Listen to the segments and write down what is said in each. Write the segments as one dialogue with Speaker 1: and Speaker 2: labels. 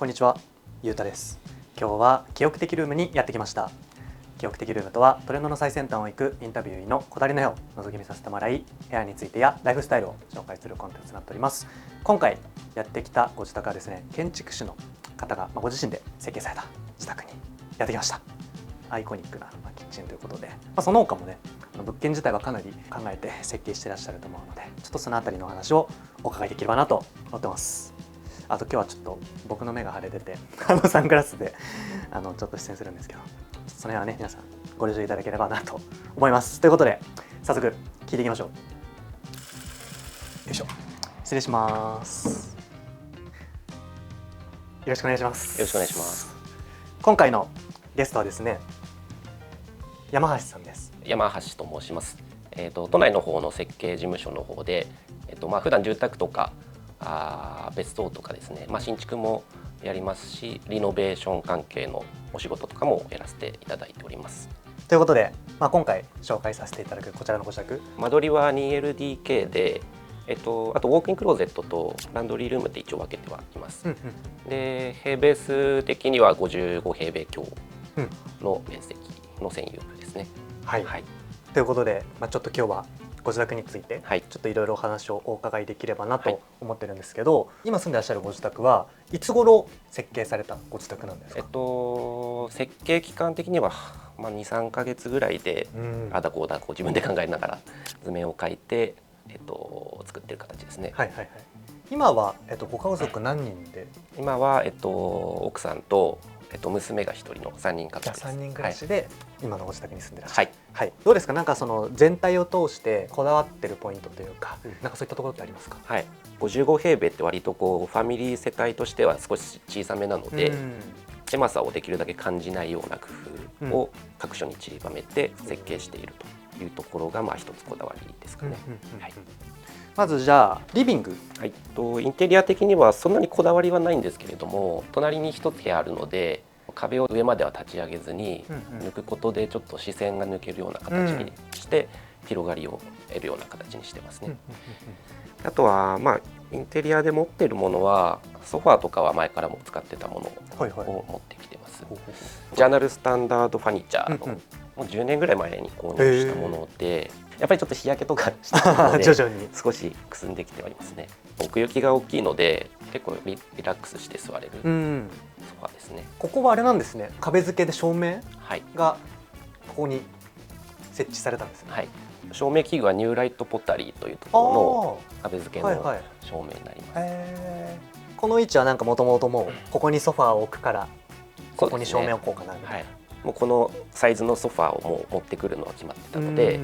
Speaker 1: こんにちは、ゆうたです。今日は記憶的ルームにやってきました。記憶的ルームとはトレンドの最先端を行くインタビュー医のこだわりの部屋を覗き見させてもらい、部屋についてやライフスタイルを紹介するコンテンツになっております。今回やってきたご自宅はですね、建築士の方がご自身で設計された自宅にやってきました。アイコニックなキッチンということで、その他もね、物件自体はかなり考えて設計していらっしゃると思うので、ちょっとそのあたりのお話をお伺いできればなと思ってます。あと今日はちょっと僕の目が腫れててサングラスでちょっと出演するんですけど、その辺はね皆さんご了承いただければなと思います。ということで早速聞いていきましょう。よいしょ、失礼します。よろしくお願いします。
Speaker 2: よろしくお願いします。
Speaker 1: 今回のゲストはですね、山橋さんです。
Speaker 2: 山橋と申します。都内の方の設計事務所の方で、普段住宅とか別荘とかですね、新築もやりますし、リノベーション関係のお仕事とかもやらせていただいております。
Speaker 1: ということで、今回紹介させていただくこちらのご自宅、
Speaker 2: 間取りは 2LDK で、あとウォークインクローゼットとランドリールームで一応分けてはいます。で、平米数的には55平米強の面積の占有部ですね。
Speaker 1: はい、ということで、ちょっと今日はご自宅について、
Speaker 2: はい、
Speaker 1: ちょっといろいろお話をお伺いできればなと思ってるんですけど、今住んでらっしゃるご自宅はいつ頃設計されたご自宅なんですか？
Speaker 2: 設計期間的には、2、3ヶ月ぐらいで、あだこうだこう自分で考えながら図面を描いて、作ってる形ですね。
Speaker 1: 今は、ご家族何人で？
Speaker 2: 今は、奥さんと娘が1人の3人家族です。
Speaker 1: 3人暮らしで、今のご自宅に住んでらっしゃる。どうですか？なんかその全体を通してこだわってるポイントというか、なんかそういったところってありますか
Speaker 2: ？55平米って割とこうファミリー世帯としては少し小さめなので、狭さをできるだけ感じないような工夫を各所に散りばめて設計しているというところが一つこだわりですかね。
Speaker 1: まずじゃあリビング、
Speaker 2: インテリア的にはそんなにこだわりはないんですけれども、隣に一つ部屋あるので壁を上までは立ち上げずに抜くことでちょっと視線が抜けるような形にして広がりを得るような形にしてますね。あとはインテリアで持っているものはソファーとかは前からも使ってたものを持ってきてます。ジャーナルスタンダードファニチャーのもう10年ぐらい前に購入したもので、やっぱりちょっと日焼けとかしてたので
Speaker 1: 徐々に
Speaker 2: 少しくすんできてはいますね。奥行きが大きいので結構リラックスして座れるソファーですね。
Speaker 1: ここはあれなんですね、壁付けで照明がここに設置されたんですね。
Speaker 2: 照明器具はニューライトポタリーというところの壁付けの照明になります。
Speaker 1: この位置はなんかもともともうここにソファーを置くからここに照明を置こうかなみたいな。
Speaker 2: もうこのサイズのソファーをもう持ってくるのは決まってたので、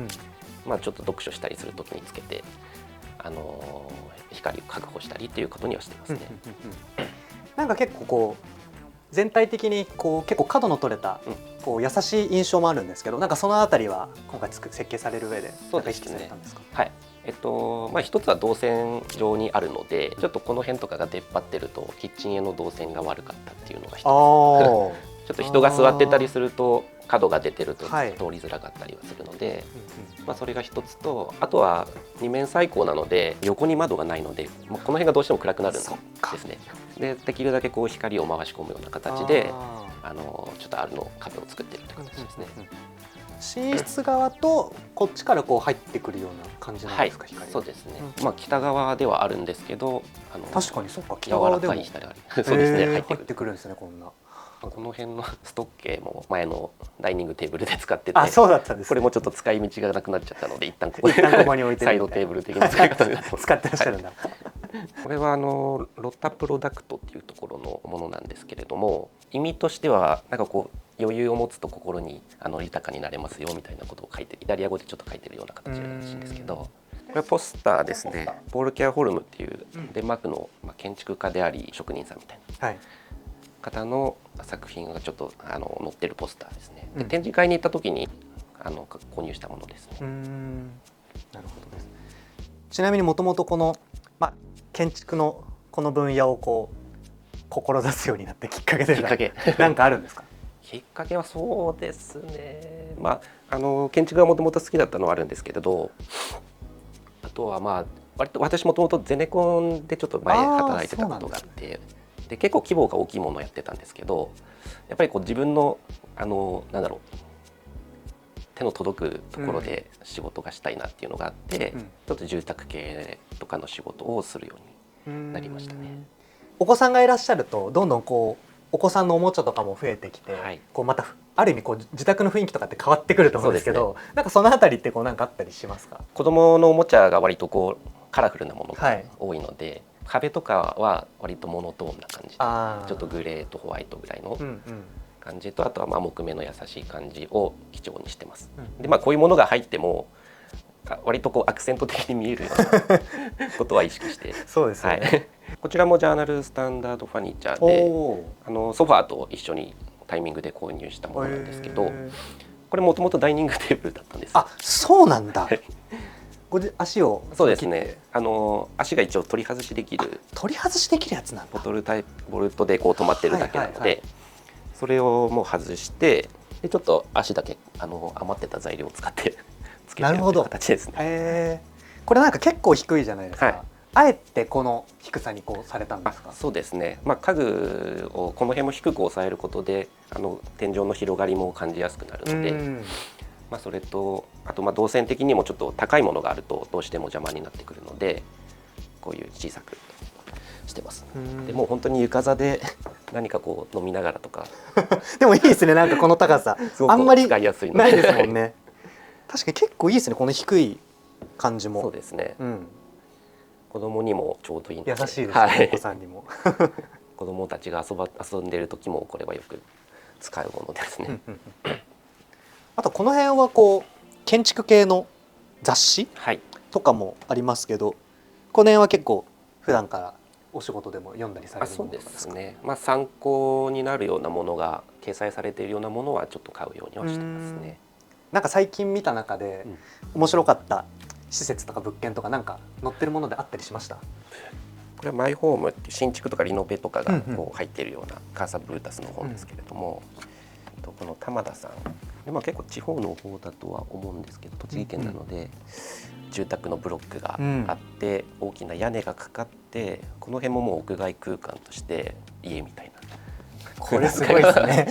Speaker 2: ちょっと読書したりするときにつけて、光を確保したりっていうことにはしてますね。
Speaker 1: なんか結構こう全体的にこう結構角の取れたこう優しい印象もあるんですけど、なんかそのあたりは今回設計される上で意識されたんですか？
Speaker 2: 一つは動線上にあるので、ちょっとこの辺とかが出っ張ってるとキッチンへの動線が悪かったっていうのが一つ。ちょっと人が座ってたりすると角が出てると通りづらかったりはするので、それが一つと、あとは二面採光なので横に窓がないので、この辺がどうしても暗くなるんですね。できるだけこう光を回し込むような形でちょっとあるの壁を作ってるって形ですね。
Speaker 1: 寝室側とこっちからこう入ってくるような感じなんですか？光。
Speaker 2: そうですね。北側ではあるんですけど、
Speaker 1: 確かにそうか、北側でも
Speaker 2: そうですね、
Speaker 1: 入ってくるんですね。こんな
Speaker 2: この辺のストッケーも前のダイニングテーブルで使ってて、
Speaker 1: そうだったんですね。
Speaker 2: これもちょっと使い道がなくなっちゃったので一旦ここに置いてサイドテーブル的な使い方で
Speaker 1: 使ってらっしゃるんだ。
Speaker 2: これはロッタプロダクトっていうところのものなんですけれども、意味としてはなんかこう余裕を持つと心に豊かになれますよみたいなことを書いて、イタリア語でちょっと書いてるような形らしいんですけど、これはポスターですね。ポール・ケアホルムっていうデンマークの建築家であり職人さんみたいな方の作品がちょっと載ってるポスターですね。で展示会に行った時に購入したものですね。
Speaker 1: なるほどです。ちなみにもともとこの、建築のこの分野をこう志すようになってきっかけなんかあるんですか？
Speaker 2: きっかけはそうですね、建築がもともと好きだったのはあるんですけれど、あとは割と私もともとゼネコンでちょっと前働いてたことがあって、で結構規模が大きいものをやってたんですけど、やっぱりこう自分のなんだろう、手の届くところで仕事がしたいなっていうのがあって、ちょっと住宅系とかの仕事をするようになりましたね。
Speaker 1: お子さんがいらっしゃるとどんどんこうお子さんのおもちゃとかも増えてきて、こうまたある意味こう自宅の雰囲気とかって変わってくると思うんですけど、なんかそのあたりってこうなんかあったりしますか？
Speaker 2: 子供のおもちゃが割とこうカラフルなものが多いので、壁とかは割とモノトーンな感じで、ちょっとグレーとホワイトぐらいの感じと、あとはまあ木目の優しい感じを基調にしてます。でまあこういうものが入っても割とこうアクセント的に見えるようなことは意識して
Speaker 1: そうですね、はい、
Speaker 2: こちらもジャーナルスタンダードファニチャーでソファーと一緒にタイミングで購入したものなんですけど、これもともとダイニングテーブルだったんです。
Speaker 1: あ、そうなんだ。足を
Speaker 2: そうですね、足が一応取り外しできる、
Speaker 1: 取り外しできるやつなんだ。
Speaker 2: ボルトでこう止まってるだけなので、それをもう外してでちょっと足だけ余ってた材料を使ってつけてるという形ですね。
Speaker 1: これなんか結構低いじゃないですか、はい、あえてこの低さにこうされたんですか？
Speaker 2: そうですね、まあ、家具をこの辺も低く抑えることで天井の広がりも感じやすくなるので、まあ、それとあとまあ動線的にもちょっと高いものがあるとどうしても邪魔になってくるので、こういう小さくしてます。でもう本当に床座で何かこう飲みながらとか
Speaker 1: でもいいですね、なんかこの高さあんまりないですもんね。確かに結構いいですね、この低い感じも。
Speaker 2: そうですね、子供にもちょうどいいので
Speaker 1: 優しいですね、お子さんにも
Speaker 2: 子供たちが遊んでる時もこれはよく使うものですね。
Speaker 1: あとこの辺はこう建築系の雑誌とかもありますけど、この辺は結構普段からお仕事でも読んだりされるものですか？
Speaker 2: そうですね、まあ、参考になるようなものが掲載されているようなものはちょっと買うようにはしてますね。
Speaker 1: なんか最近見た中で面白かった施設とか物件とかなんか載ってるものであったりしました？
Speaker 2: これはマイホームっていう新築とかリノベとかがこう入っているようなカーサブルータスの本ですけれども、この玉田さんで、まあ、結構地方の方だとは思うんですけど、栃木県なので、住宅のブロックがあって、大きな屋根がかかって、この辺ももう屋外空間として家みたいな。
Speaker 1: これすごいですね。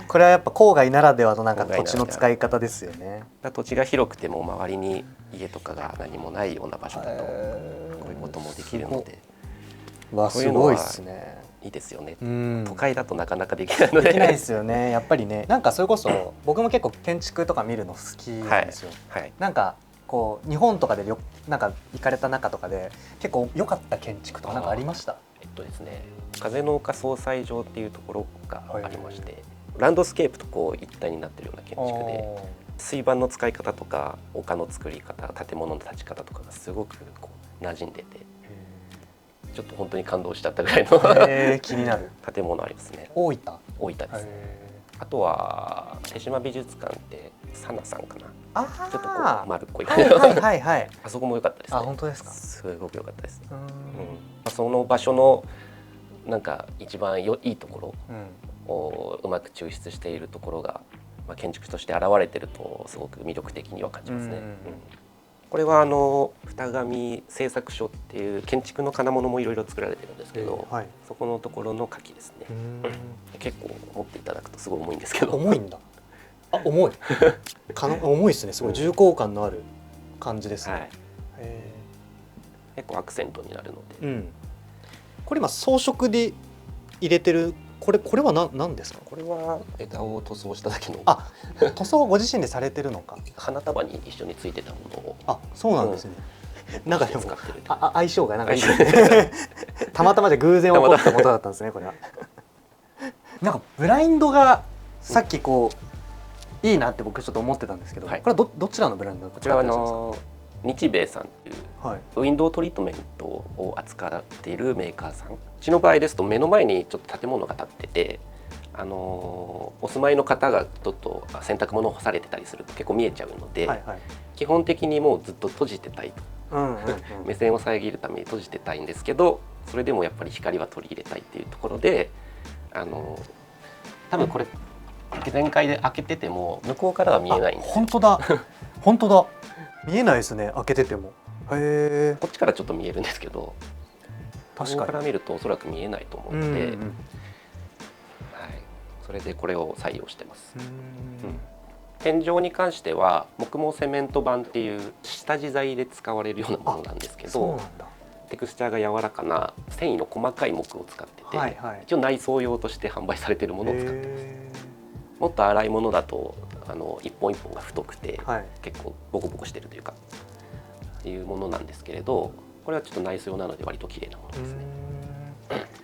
Speaker 1: これはやっぱ郊外ならではのなんか土地の使い方ですよね。
Speaker 2: 土地が広くても周りに家とかが何もないような場所だとこういうこともできるので、
Speaker 1: すごいですね。
Speaker 2: いいですよね。都会だとなかなかできないので。
Speaker 1: できないですよね。やっぱりね、なんかそれこそ僕も結構建築とか見るの好きなんですよ。なんかこう日本とかでなんか行かれた中とかで結構良かった建築とかなんかありました？
Speaker 2: ですね、風の丘総裁場っていうところがありまして、ランドスケープとこう一体になってるような建築で、水盤の使い方とか丘の作り方、建物の立ち方とかがすごくこう馴染んでて、ちょっと本当に感動しちゃったぐらいの
Speaker 1: 気になる
Speaker 2: 建物ありますね。
Speaker 1: 大分
Speaker 2: ですね。あとは手島美術館ってサナさんかな、ちょっとこう丸っこい感じのあそこも良かったですね。
Speaker 1: 本当ですか？す
Speaker 2: ごく良かったです。その場所のなんか一番いいところをうまく抽出しているところが、まあ、建築として現れてるとすごく魅力的には感じますね。これは二神製作所っていう建築の金物もいろいろ作られてるんですけど、そこのところの柿ですね。結構持っていただくとすごい重いんですけど。
Speaker 1: 重いんだ。重い。重いですね。すごい重厚感のある感じですね。
Speaker 2: 結構アクセントになるので。
Speaker 1: これ今装飾で入れてるこれは何ですか？
Speaker 2: これは枝を塗装しただけの。
Speaker 1: 塗装はご自身でされてるのか。
Speaker 2: 花束に一緒についてたものを。
Speaker 1: そうなんですね。なんかでも相性がなんかいいですね。たまたまで偶然起こったことだったんですね、これは。なんかブラインドがさっきこういいなって僕ちょっと思ってたんですけど、これはどちらのブラインド？
Speaker 2: こちらは日米さんっていうウィンドウトリートメントを扱っているメーカーさん。うちの場合ですと目の前にちょっと建物が建ってて、お住まいの方がちょっと洗濯物を干されてたりすると結構見えちゃうので、基本的にもうずっと閉じてたいと、目線を遮るために閉じてたいんですけど、それでもやっぱり光は取り入れたいっていうところで、多分これ全開で開けてても向こうからは見えないんですよ。
Speaker 1: 本当だ本当だ、見えないですね、開けてても。
Speaker 2: こっちからちょっと見えるんですけど、
Speaker 1: 確かに
Speaker 2: から見るとおそらく見えないと思うので、
Speaker 1: うんうん
Speaker 2: はい、それでこれを採用してます。天井に関しては木毛セメント板っていう下地材で使われるようなものなんですけど、テクスチャーが柔らかな繊維の細かい木を使ってて、
Speaker 1: はいはい、
Speaker 2: 一応内装用として販売されているものを使ってます。もっと粗いものだと一本一本が太くて、はい、結構ボコボコしてるというかいうものなんですけれど、これはちょっと内装用なので割と綺麗なものですね。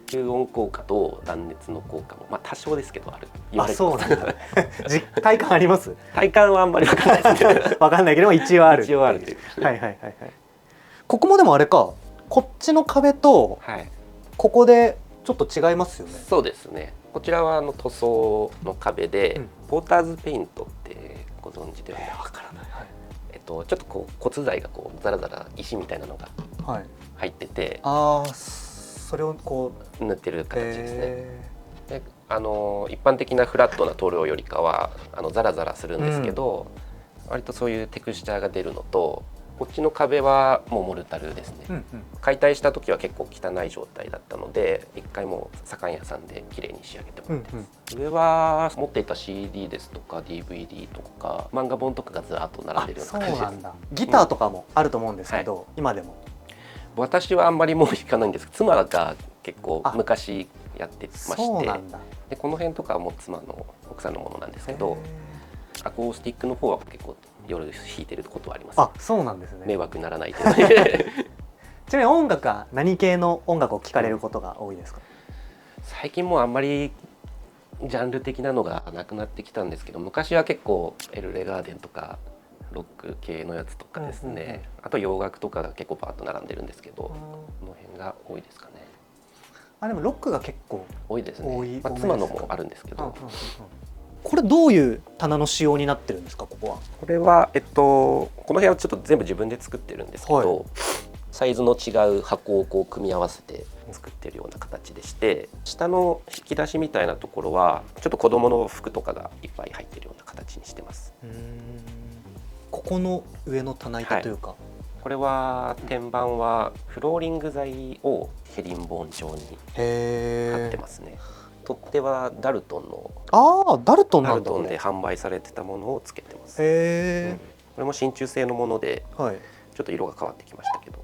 Speaker 2: 吸音効果と断熱の効果も、まあ、多少ですけどある。
Speaker 1: あ、そうなんだ。体感あります？
Speaker 2: 体感はあんまり分かんないですけど
Speaker 1: 分かんないけど一応ある。
Speaker 2: 一応あるという。
Speaker 1: はいはいはいはい。ここもでもあれか、こっちの壁とここでちょっと違いますよね。
Speaker 2: そうですね。こちらは塗装の壁で、ポーターズペイントってご存知ではないですか？分からない。はい、ちょっとこう骨材がこうザラザラ石みたいなのが入ってて、
Speaker 1: ああ、それをこ
Speaker 2: う塗ってる形ですね。で一般的なフラットな塗料よりかはザラザラするんですけど、割とそういうテクスチャーが出るのと、こっちの壁はもうモルタルですね。解体した時は結構汚い状態だったので、一回もう左官屋さんで綺麗に仕上げてもらってます。上は持っていた CD ですとか DVD とか漫画本とかがずらっと並んでるような感じです。そうなんだ。
Speaker 1: ギターとかもあると思うんですけど、今でも
Speaker 2: 私はあんまりもう弾かないんですけど、妻が結構昔やってまして、でこの辺とかはもう妻の奥さんのものなんですけど、アコースティックの方は結構夜弾いてることはあります。
Speaker 1: あ、そうなんですね。
Speaker 2: 迷惑にならないという
Speaker 1: ちなみに音楽は何系の音楽を聴かれることが多いですか？
Speaker 2: 最近もうあんまりジャンル的なのがなくなってきたんですけど、昔は結構エルレガーデンとかロック系のやつとかですね、あと洋楽とかが結構パーッと並んでるんですけど、この辺が多いですかね。
Speaker 1: あ、でもロックが結構
Speaker 2: 多いですね。まあ、妻のもあるんですけど。
Speaker 1: これどういう棚の仕様になってるんですか？ここは。
Speaker 2: これはこの部屋はちょっと全部自分で作ってるんですけど、サイズの違う箱をこう組み合わせて作ってるような形でして、下の引き出しみたいなところはちょっと子供の服とかがいっぱい入ってるような形にしてます。
Speaker 1: ここの上の棚板というか、
Speaker 2: これは天板はフローリング材をヘリンボーン状に貼ってますね。取っ手はダルトンの
Speaker 1: ダルトンなんだ。
Speaker 2: ダルトンで販売されてたものをつけてます。これも真鍮製のもので、ちょっと色が変わってきましたけど。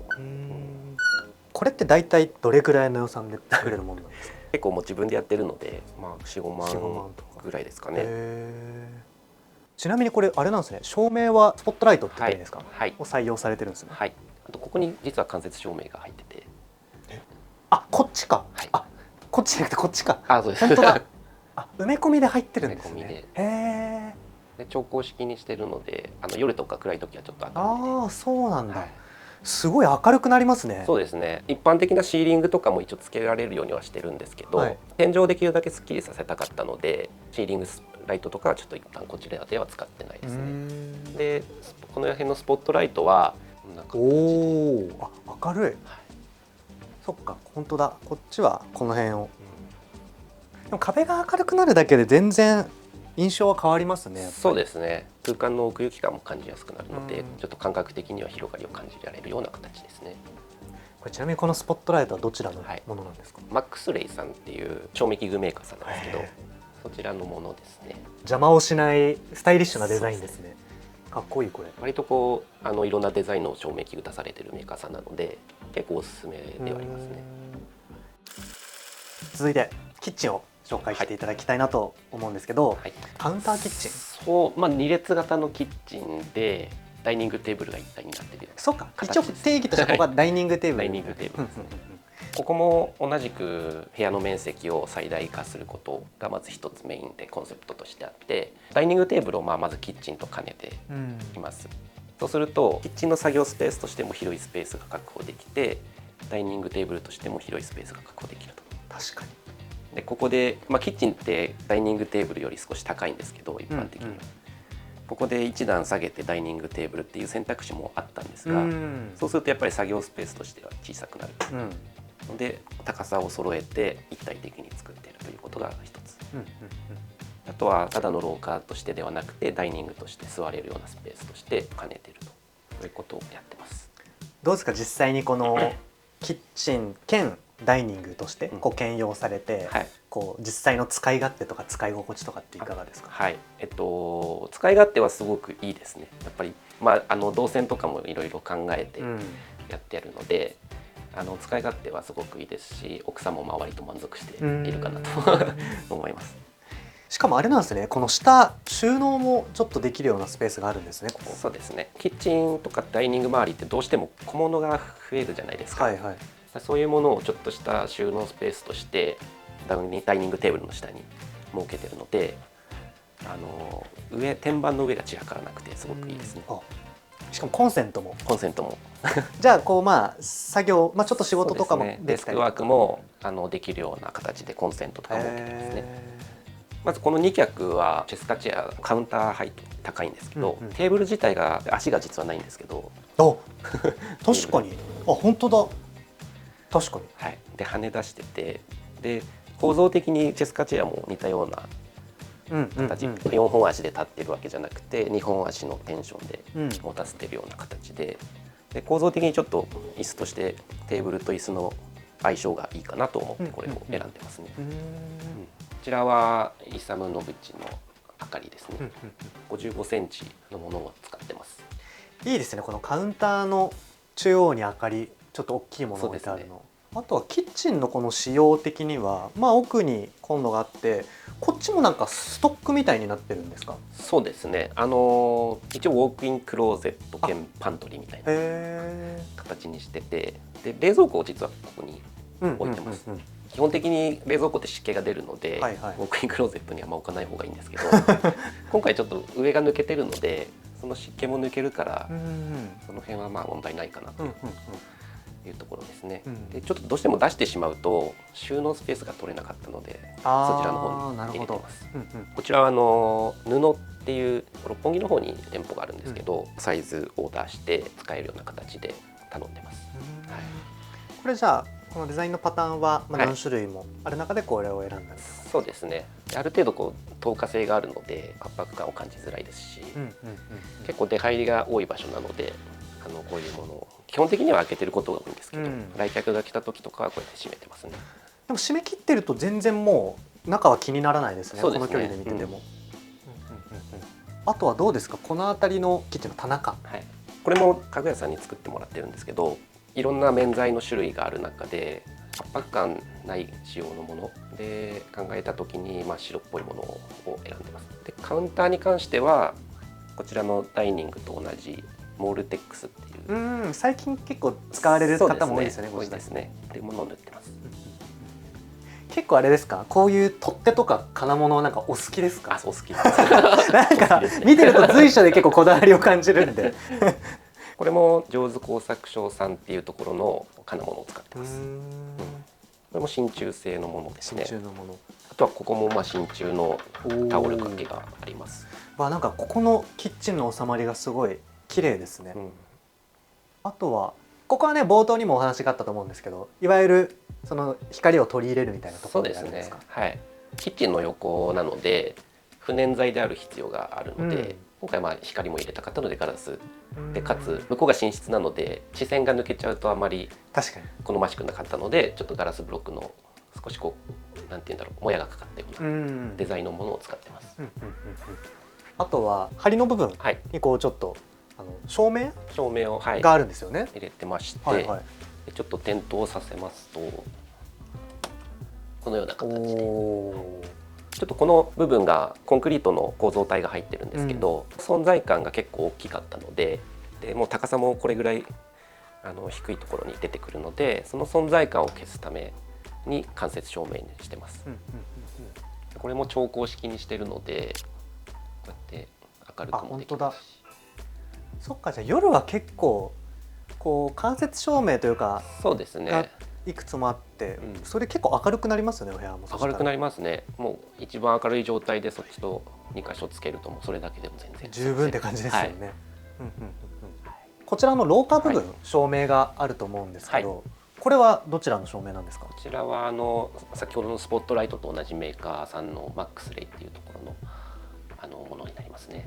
Speaker 1: これって大体どれくらいの予算で作れるものなんですか？
Speaker 2: 結構もう自分でやってるので、まあ4、5万ぐらいですかね。
Speaker 1: ちなみにこれあれなんですね。照明はスポットライトって言っていいですか？を採用されてるんですね。
Speaker 2: はい。あとここに実は間接照明が入ってて。
Speaker 1: あ、こっちか。あ、こっちじゃなくてこっちか。
Speaker 2: あ、そうです。
Speaker 1: 本当だ。あ、埋め込みで入ってるんですね。
Speaker 2: 埋め込みで。
Speaker 1: へえ。
Speaker 2: で調光式にしてるので、夜とか暗い時はちょっと明るい。
Speaker 1: ああ、そうなんだ。すごい明るくなりますね。
Speaker 2: そうですね。一般的なシーリングとかも一応つけられるようにはしてるんですけど、天井できるだけスッキリさせたかったので、シーリングライトとかはちょっと一旦こちらでは使ってないですね。で、この辺のスポットライトはこんな感じ。
Speaker 1: あ、明るい。そっか、本当だ。こっちはこの辺を。でも壁が明るくなるだけで全然印象は変わりますね。
Speaker 2: そうですね。空間の奥行き感も感じやすくなるので、ちょっと感覚的には広がりを感じられるような形ですね。
Speaker 1: これちなみにこのスポットライトはどちらのものなんですか？
Speaker 2: マックスレイさんっていう照明器具メーカーさんなんですけど、そちらのものですね。
Speaker 1: 邪魔をしないスタイリッシュなデザインですね。かっこいい。これ
Speaker 2: 割とこういろんなデザインの照明器具出されてるメーカーさんなので、結構おすすめではありますね。
Speaker 1: 続いてキッチンを紹介していただきたいなと思うんですけど、カウンターキッチン。
Speaker 2: そう、まあ2列型のキッチンでダイニングテーブルが一体になっている。
Speaker 1: そうか。一応定義としてここがダイニングテーブル。
Speaker 2: ダイニングテーブルですね。ここも同じく部屋の面積を最大化することがまず一つメインでコンセプトとしてあって、ダイニングテーブルをまずキッチンと兼ねています。そうするとキッチンの作業スペースとしても広いスペースが確保できて、ダイニングテーブルとしても広いスペースが確保できると。
Speaker 1: 確かに。
Speaker 2: でここで、キッチンってダイニングテーブルより少し高いんですけど、一般的には、ここで一段下げてダイニングテーブルっていう選択肢もあったんですが、そうするとやっぱり作業スペースとしては小さくなるので、高さを揃えて一体的に作っているということが一つ。あとはただの廊下としてではなくてダイニングとして座れるようなスペースとして兼ねていると、そういうことをやってます。
Speaker 1: どうですか、実際にこのキッチン兼ダイニングとして
Speaker 2: うん
Speaker 1: こう兼用されて、
Speaker 2: はい、
Speaker 1: こう実際の使い勝手とか使い心地とかっていかがですか？
Speaker 2: はい、使い勝手はすごくいいですね。やっぱり、動線とかもいろいろ考えてやってやるので、使い勝手はすごくいいですし、奥さんも割と満足しているかなと思います。
Speaker 1: しかもあれなんですね、この下収納もちょっとできるようなスペースがあるんですね、ここ。
Speaker 2: そうですね。キッチンとかダイニング周りってどうしても小物が増えるじゃないですか。
Speaker 1: はいはい。
Speaker 2: そういうものをちょっとした収納スペースとしてダイニングテーブルの下に設けてるので、天板の上が散らからなくてすごくいいですね。
Speaker 1: しかもコンセントも。
Speaker 2: コンセントも
Speaker 1: じゃあこう作業、ちょっと仕事とかも
Speaker 2: そうですね、
Speaker 1: できたりとか
Speaker 2: デスクワークもできるような形でコンセントとか設けてますね。まずこの2脚はチェスカチェア、カウンターハイト高いんですけど、テーブル自体が足が実はないんですけど、
Speaker 1: 確かに本当だ、確かに。
Speaker 2: はい、で跳ね出してて、で構造的にチェスカチェアも似たような形、4本足で立ってるわけじゃなくて2本足のテンションで持たせてるような形で、構造的にちょっと椅子としてテーブルと椅子の相性がいいかなと思ってこれを選んでますね。こちらはイサム・ノブチの明かりですね。55センチのものを使ってます。
Speaker 1: いいですね、このカウンターの中央に明かり、ちょっと大きいものが置いてあるの。あとはキッチンのこの仕様的には、奥にコンロがあって、こっちもなんかストックみたいになってるんですか？
Speaker 2: そうですね。一応ウォークインクローゼット兼パントリーみたいな形にしてて、で冷蔵庫を実はここに置いてます。基本的に冷蔵庫って湿気が出るので、ウォークインクローゼットには置かない方がいいんですけど今回ちょっと上が抜けてるので、その湿気も抜けるから、その辺は問題ないかなというところですね。でちょっとどうしても出してしまうと収納スペースが取れなかったので、そちらの方に入れてます。こちらは布っていう六本木の方に店舗があるんですけど、サイズオーダーして使えるような形で頼んでます。
Speaker 1: これじゃあこのデザインのパターンは何種類もある中でこれを選んだんですか？
Speaker 2: そうですね。ある程度透過性があるので圧迫感を感じづらいですし、結構出入りが多い場所なので、こういうものを基本的には開けてることが多いんですけど、来客が来た時とかはこうやって閉めてますね。
Speaker 1: でも閉め切ってると全然もう中は気にならないですね。この距離で見てても。あとはどうですか、この辺りのキッチンの棚か。
Speaker 2: これも家具屋さんに作ってもらってるんですけど、いろんな面材の種類がある中で圧迫感ない仕様のもので考えた時に、白っぽいものを選んでます。でカウンターに関してはこちらのダイニングと同じモールテックスっていう、
Speaker 1: 最近結構使われる方も多いですよね。
Speaker 2: 多いですね。っていうものを塗ってます。
Speaker 1: 結構あれですか、こういう取っ手とか金物はなんかお好きですか？
Speaker 2: お好きです
Speaker 1: なんか見てると随所で結構こだわりを感じるんで
Speaker 2: これも上手工作商さんっていうところの金物を使ってます。これも真鍮製のものですね。あとはここも真鍮のタオル掛けがあります。
Speaker 1: なんかここのキッチンの収まりがすごい綺麗ですね。あとはここはね、冒頭にもお話があったと思うんですけど、いわゆるその光を取り入れるみたいなところであるんですか？
Speaker 2: はい。キッチンの横なので不燃材である必要があるので、今回光も入れたかったのでガラスで、かつ向こうが寝室なので視線が抜けちゃうとあまり好ましくなかったので、ちょっとガラスブロックの少しなんていうんだろう、もやがかかったようなデザインのものを使ってます。
Speaker 1: あとは梁の部分にちょっと照明
Speaker 2: を
Speaker 1: があるんですよね。
Speaker 2: 入れてまして、ちょっと点灯させますとこのような形で、ちょっとこの部分がコンクリートの構造体が入ってるんですけど、存在感が結構大きかったので、もう高さもこれぐらい低いところに出てくるので、その存在感を消すために間接照明にしてます。これも調光式にしてるのでこうやって明るくもできますし。
Speaker 1: そっか、じゃあ夜は結構間接照明というか、
Speaker 2: そうですね、
Speaker 1: いくつもあって、それ結構明るくなりますよね。お部屋も
Speaker 2: 明るくなりますね。もう一番明るい状態でそっちと2箇所つけるともうそれだけでも全然
Speaker 1: 十分って感じですよね。こちらの廊下部分、照明があると思うんですけど、これはどちらの照明なんですか？
Speaker 2: こちらは先ほどのスポットライトと同じメーカーさんのマックスレイっていうところのものになりますね。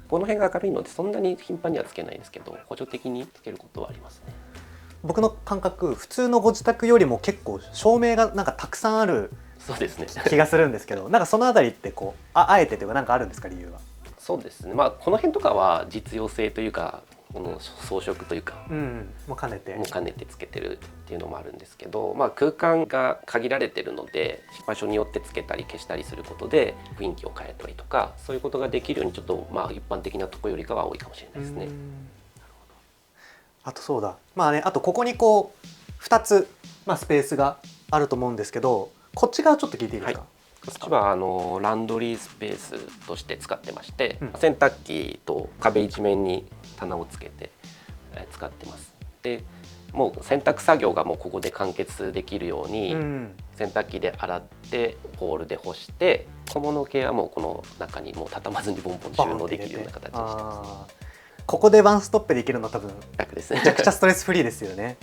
Speaker 2: この辺が明るいのでそんなに頻繁にはつけないですけど、補助的につけることはありますね。
Speaker 1: 僕の感覚普通のご自宅よりも結構照明がなんかたくさんある
Speaker 2: そうですね
Speaker 1: 気がするんですけどなんかそのあたりってこうあえてというかなんかあるんですか理由は。
Speaker 2: そうですね、まあこの辺とかは実用性というかこの装飾というか、
Speaker 1: もう兼ねて
Speaker 2: つけてるっていうのもあるんですけど、まあ、空間が限られてるので場所によってつけたり消したりすることで雰囲気を変えたりとかそういうことができるようにちょっとまあ一般的なところよりかは多いかもしれないですね。
Speaker 1: あとそうだまあねあとここにこう2つ、スペースがあると思うんですけどこっち側ちょっと聞いていいですか。
Speaker 2: こっちはランドリースペースとして使ってまして、
Speaker 1: うん
Speaker 2: 洗濯機と壁一面に棚をつけて使ってます。でもう洗濯作業がもうここで完結できるように、洗濯機で洗ってポールで干して小物系はもうこの中にもう畳まずにボンボン収納できるような形にしてます。
Speaker 1: ここでワンストップできるの多分
Speaker 2: 楽ですね。
Speaker 1: めちゃくちゃストレスフリーですよね。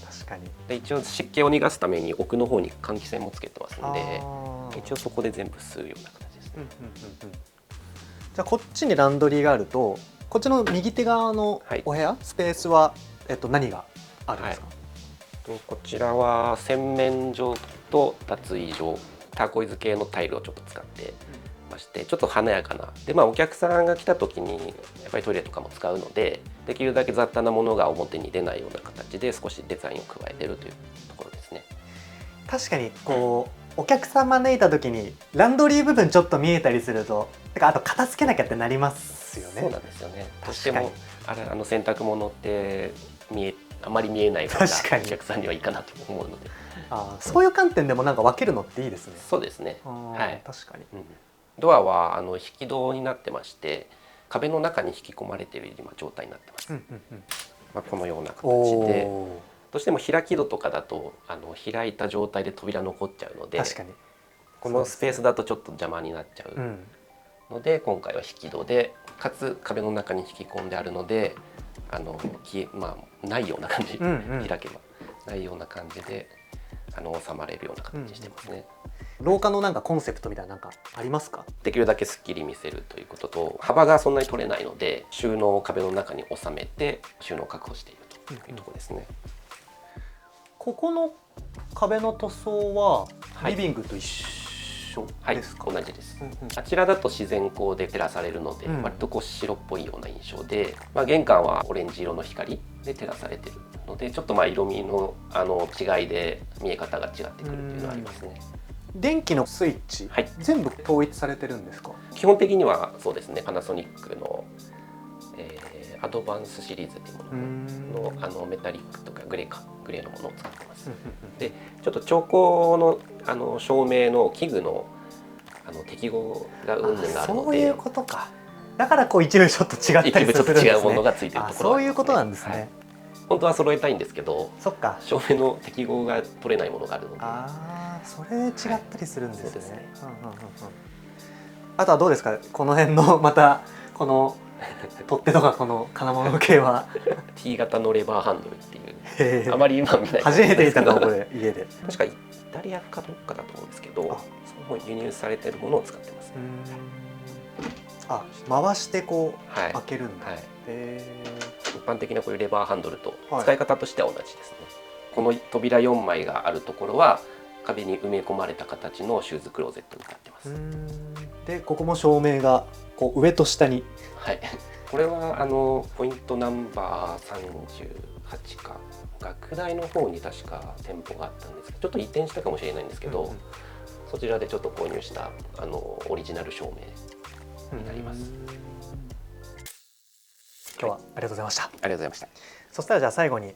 Speaker 1: 確かに。
Speaker 2: で一応湿気を逃がすために奥の方に換気扇もつけてますので一応そこで全部吸うような形ですね。
Speaker 1: じゃあこっちにランドリーがあるとこっちの右手側のお部屋、スペースは、何があるんですか。
Speaker 2: こちらは洗面所と脱衣所ターコイズ系のタイルをちょっと使ってましてちょっと華やかなで、お客さんが来た時にやっぱりトイレとかも使うのでできるだけ雑多なものが表に出ないような形で少しデザインを加えているというところですね。
Speaker 1: 確かにこうお客さん招いた時にランドリー部分ちょっと見えたりするとあと片付けなきゃってなりますよね。
Speaker 2: そうなんですよね。どうしても洗濯物ってあまり見えない方がお客さんにはいいかなと思うので
Speaker 1: そういう観点でもなんか分けるのっていいですね。
Speaker 2: そうですね。
Speaker 1: はい、確かに、
Speaker 2: ドアは引き戸になってまして壁の中に引き込まれている今状態になってます。このような形でどうしても開き戸とかだと開いた状態で扉残っちゃうので
Speaker 1: 確かに
Speaker 2: このスペースだとちょっと邪魔になっちゃうので、今回は引き戸でかつ壁の中に引き込んであるのでないような感じ、開けばないような感じで収まれるような形にしてますね。
Speaker 1: 廊下のなんかコンセプトみたいななんかありますか。
Speaker 2: できるだけすっきり見せるということと幅がそんなに取れないので収納を壁の中に収めて収納を確保しているというところですね。
Speaker 1: ここの壁の塗装はリビングと一緒ですか。
Speaker 2: 同じです。あちらだと自然光で照らされるので、割とこう白っぽいような印象で、玄関はオレンジ色の光で照らされているのでちょっと色味の違いで見え方が違ってくるというのはありますね。
Speaker 1: 電気のスイッチ、全部統一されてるんですか。
Speaker 2: 基本的にはそうですね。パナソニックの、アドバンスシリーズというもののメタリックとかグレーのものを使ってます。でちょっと調光の照明の器具の適合がうんぬんがあるので、
Speaker 1: そういうことか。だからこう一部ちょっと違ったりするんですね。
Speaker 2: 一部ちょっと違うものがついてるところはありますね。
Speaker 1: そういうことなんですね。
Speaker 2: 本当は揃えたいんですけど、
Speaker 1: そっか。
Speaker 2: 照明の適合が取れないものがあるので、
Speaker 1: それ違ったりするんですね。あとはどうですか。この辺のまたこの取っ手とかこの金物系は
Speaker 2: T 型のレバーハンドルっていうあまり今見ない
Speaker 1: 初めて見たかもこれ家で
Speaker 2: 確かイタリアかどっかだと思うんですけどその輸入されているものを使ってます。
Speaker 1: 回してこう開けるんだ。
Speaker 2: 一般的なこういうレバーハンドルと使い方としては同じですね。この扉4枚があるところは壁に埋め込まれた形のシューズクローゼットになってます。
Speaker 1: でここも照明がこう上と下に。
Speaker 2: これはポイントナンバー38か学大の方に確か店舗があったんですけどちょっと移転したかもしれないんですけど、そちらでちょっと購入したオリジナル照明になります。
Speaker 1: 今日はありがとうございました。
Speaker 2: ありがとうございました。
Speaker 1: そしたらじゃあ最後に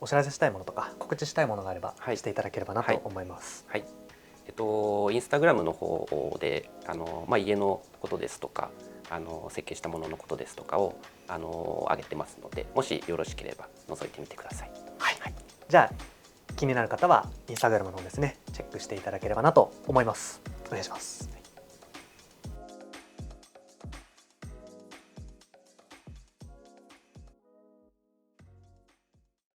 Speaker 1: お知らせしたいものとか告知したいものがあればしていただければなと思います。
Speaker 2: インスタグラムの方で家のことですとか設計したもののことですとかを上げてますのでもしよろしければ覗いてみてください。
Speaker 1: じゃあ気になる方はインスタグラムの方ですねチェックしていただければなと思います。お願いします。